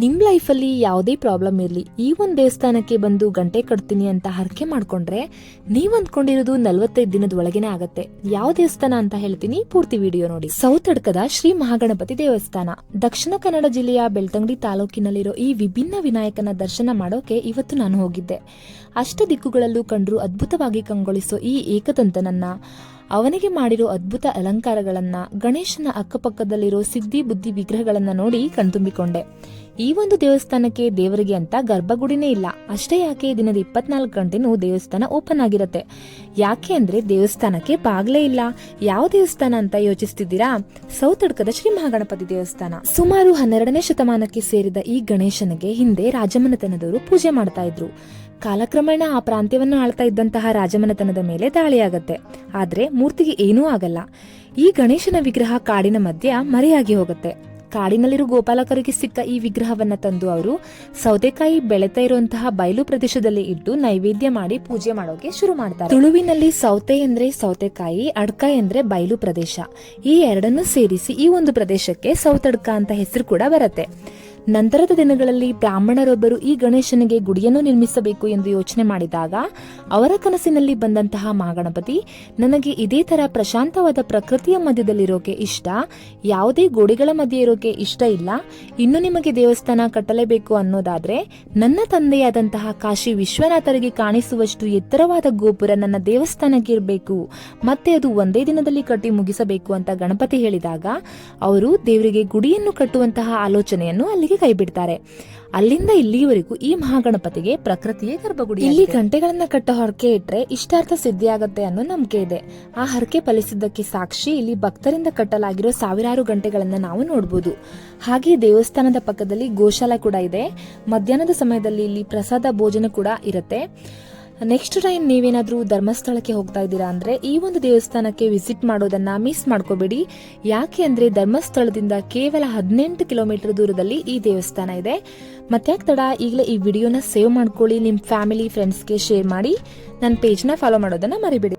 ನಿಮ್ ಲೈಫಲ್ಲಿ ಯಾವುದೇ ಪ್ರಾಬ್ಲಮ್ ಇರಲಿ, ಈ ಒಂದು ದೇವಸ್ಥಾನಕ್ಕೆ ಬಂದು ಗಂಟೆ ಕಟ್ತೀನಿ ಅಂತ ಹರಕೆ ಮಾಡ್ಕೊಂಡ್ರೆ ನೀವ್ ಅಂದ್ಕೊಂಡಿರೋದು 45 ದಿನದ ಒಳಗೇನೆ ಆಗತ್ತೆ. ಯಾವ ದೇವಸ್ಥಾನ ಅಂತ ಹೇಳ್ತೀನಿ, ಪೂರ್ತಿ ವಿಡಿಯೋ ನೋಡಿ. ಸೌತ್ ಅಡ್ಕದ ಶ್ರೀ ಮಹಾಗಣಪತಿ ದೇವಸ್ಥಾನ ದಕ್ಷಿಣ ಕನ್ನಡ ಜಿಲ್ಲೆಯ ಬೆಳ್ತಂಗಡಿ ತಾಲೂಕಿನಲ್ಲಿರೋ ಈ ವಿಭಿನ್ನ ವಿನಾಯಕನ ದರ್ಶನ ಮಾಡೋಕೆ ಇವತ್ತು ನಾನು ಹೋಗಿದ್ದೆ. ಅಷ್ಟ ದಿಕ್ಕುಗಳಲ್ಲೂ ಕಂಡ್ರು ಅದ್ಭುತವಾಗಿ ಕಂಗೊಳಿಸೋ ಈ ಏಕದಂತನನ್ನ, ಅವನಿಗೆ ಮಾಡಿರೋ ಅದ್ಭುತ ಅಲಂಕಾರಗಳನ್ನ, ಗಣೇಶನ ಅಕ್ಕಪಕ್ಕದಲ್ಲಿರೋ ಸಿದ್ಧಿ ಬುದ್ಧಿ ವಿಗ್ರಹಗಳನ್ನ ನೋಡಿ ಕಣ್ತುಂಬಿಕೊಂಡೆ. ಈ ಒಂದು ದೇವಸ್ಥಾನಕ್ಕೆ ದೇವರಿಗೆ ಅಂತ ಗರ್ಭಗುಡಿನೇ ಇಲ್ಲ. ಅಷ್ಟೇ ಯಾಕೆ, ದಿನದ 24 ಗಂಟೆನೂ ದೇವಸ್ಥಾನ ಓಪನ್ ಆಗಿರುತ್ತೆ. ಯಾಕೆ ಅಂದ್ರೆ ದೇವಸ್ಥಾನಕ್ಕೆ ಬಾಗ್ಲೇ ಇಲ್ಲ. ಯಾವ ದೇವಸ್ಥಾನ ಅಂತ ಯೋಚಿಸ್ತಿದ್ದೀರಾ? ಸೌತ್ ಅಡ್ಕದ ಶ್ರೀ ಮಹಾಗಣಪತಿ ದೇವಸ್ಥಾನ. ಸುಮಾರು 12ನೇ ಶತಮಾನಕ್ಕೆ ಸೇರಿದ ಈ ಗಣೇಶನಿಗೆ ಹಿಂದೆ ರಾಜಮನೆತನದವರು ಪೂಜೆ ಮಾಡ್ತಾ ಇದ್ರು. ಕಾಲಕ್ರಮೇಣ ಆ ಪ್ರಾಂತ್ಯವನ್ನು ಆಳ್ತಾ ಇದ್ದಂತಹ ರಾಜಮನೆತನದ ಮೇಲೆ ದಾಳಿಯಾಗತ್ತೆ. ಆದ್ರೆ ಮೂರ್ತಿಗೆ ಏನೂ ಆಗಲ್ಲ. ಈ ಗಣೇಶನ ವಿಗ್ರಹ ಕಾಡಿನ ಮಧ್ಯ ಮರೆಯಾಗಿ ಹೋಗುತ್ತೆ. ಕಾಡಿನಲ್ಲಿರೋ ಗೋಪಾಲಕರಿಗೆ ಸಿಕ್ಕ ಈ ವಿಗ್ರಹವನ್ನ ತಂದು ಅವರು ಸೌತೆಕಾಯಿ ಬೆಳೆತಾ ಇರುವಂತಹ ಬಯಲು ಪ್ರದೇಶದಲ್ಲಿ ಇಟ್ಟು ನೈವೇದ್ಯ ಮಾಡಿ ಪೂಜೆ ಮಾಡೋಕೆ ಶುರು ಮಾಡ್ತಾರೆ. ತುಳುವಿನಲ್ಲಿ ಸೌತೆ ಅಂದ್ರೆ ಸೌತೆಕಾಯಿ, ಅಡ್ಕ ಅಂದ್ರೆ ಬಯಲು ಪ್ರದೇಶ. ಈ ಎರಡನ್ನೂ ಸೇರಿಸಿ ಈ ಒಂದು ಪ್ರದೇಶಕ್ಕೆ ಸೌತ್ ಅಡ್ಕ ಅಂತ ಹೆಸರು ಕೂಡ ಬರುತ್ತೆ. ನಂತರದ ದಿನಗಳಲ್ಲಿ ಬ್ರಾಹ್ಮಣರೊಬ್ಬರು ಈ ಗಣೇಶನಿಗೆ ಗುಡಿಯನ್ನು ನಿರ್ಮಿಸಬೇಕು ಎಂದು ಯೋಚನೆ ಮಾಡಿದಾಗ ಅವರ ಕನಸಿನಲ್ಲಿ ಬಂದಂತಹ ಮಹಾಗಣಪತಿ, ನನಗೆ ಇದೇ ತರ ಪ್ರಶಾಂತವಾದ ಪ್ರಕೃತಿಯ ಮಧ್ಯದಲ್ಲಿರೋಕೆ ಇಷ್ಟ, ಯಾವುದೇ ಗೋಡೆಗಳ ಮಧ್ಯೆ ಇರೋಕೆ ಇಷ್ಟ ಇಲ್ಲ. ಇನ್ನು ನಿಮಗೆ ದೇವಸ್ಥಾನ ಕಟ್ಟಲೇಬೇಕು ಅನ್ನೋದಾದ್ರೆ ನನ್ನ ತಂದೆಯಾದಂತಹ ಕಾಶಿ ವಿಶ್ವನಾಥರಿಗೆ ಕಾಣಿಸುವಷ್ಟು ಎತ್ತರವಾದ ಗೋಪುರ ನನ್ನ ದೇವಸ್ಥಾನಕ್ಕೆ ಇರಬೇಕು, ಮತ್ತೆ ಅದು ಒಂದೇ ದಿನದಲ್ಲಿ ಕಟ್ಟಿ ಮುಗಿಸಬೇಕು ಅಂತ ಗಣಪತಿ ಹೇಳಿದಾಗ ಅವರು ದೇವರಿಗೆ ಗುಡಿಯನ್ನು ಕಟ್ಟುವಂತಹ ಆಲೋಚನೆಯನ್ನು ಅಲ್ಲಿಗೆ ಕೈ ಬಿಡ್ತಾರೆ. ಅಲ್ಲಿಂದ ಇಲ್ಲಿಯವರೆಗೂ ಈ ಮಹಾಗಣಪತಿಗೆ ಪ್ರಕೃತಿಯೇ ಗರ್ಭಗುಡಿ. ಇಲ್ಲಿ ಗಂಟೆಗಳನ್ನ ಕಟ್ಟ ಹರಕೆ ಇಟ್ರೆ ಇಷ್ಟಾರ್ಥ ಸಿದ್ಧಿಯಾಗತ್ತೆ ಅನ್ನೋ ನಂಬಿಕೆ ಇದೆ. ಆ ಹರಕೆ ಫಲಿಸಿದ್ದಕ್ಕೆ ಸಾಕ್ಷಿ ಇಲ್ಲಿ ಭಕ್ತರಿಂದ ಕಟ್ಟಲಾಗಿರೋ ಸಾವಿರಾರು ಗಂಟೆಗಳನ್ನ ನಾವು ನೋಡಬಹುದು. ಹಾಗೆ ದೇವಸ್ಥಾನದ ಪಕ್ಕದಲ್ಲಿ ಗೋಶಾಲೆ ಕೂಡ ಇದೆ. ಮಧ್ಯಾಹ್ನದ ಸಮಯದಲ್ಲಿ ಇಲ್ಲಿ ಪ್ರಸಾದ ಭೋಜನ ಕೂಡ ಇರುತ್ತೆ. ನೆಕ್ಸ್ಟ್ ಟೈಮ್ ನೀವೇನಾದ್ರೂ ಧರ್ಮಸ್ಥಳಕ್ಕೆ ಹೋಗ್ತಾ ಇದ್ದೀರಾ ಅಂದ್ರೆ ಈ ಒಂದು ದೇವಸ್ಥಾನಕ್ಕೆ ವಿಸಿಟ್ ಮಾಡೋದನ್ನ ಮಿಸ್ ಮಾಡ್ಕೋಬೇಡಿ. ಯಾಕೆ ಅಂದ್ರೆ ಧರ್ಮಸ್ಥಳದಿಂದ ಕೇವಲ 18 ಕಿಲೋಮೀಟರ್ ದೂರದಲ್ಲಿ ಈ ದೇವಸ್ಥಾನ ಇದೆ. ಮತ್ತ್ಯಾಕ್ ತಡ, ಈಗಲೇ ಈ ವಿಡಿಯೋನ ಸೇವ್ ಮಾಡ್ಕೊಳ್ಳಿ, ನಿಮ್ ಫ್ಯಾಮಿಲಿ ಫ್ರೆಂಡ್ಸ್ಗೆ ಶೇರ್ ಮಾಡಿ, ನನ್ನ ಪೇಜ್ನ ಫಾಲೋ ಮಾಡೋದನ್ನ ಮರಿಬೇಡಿ.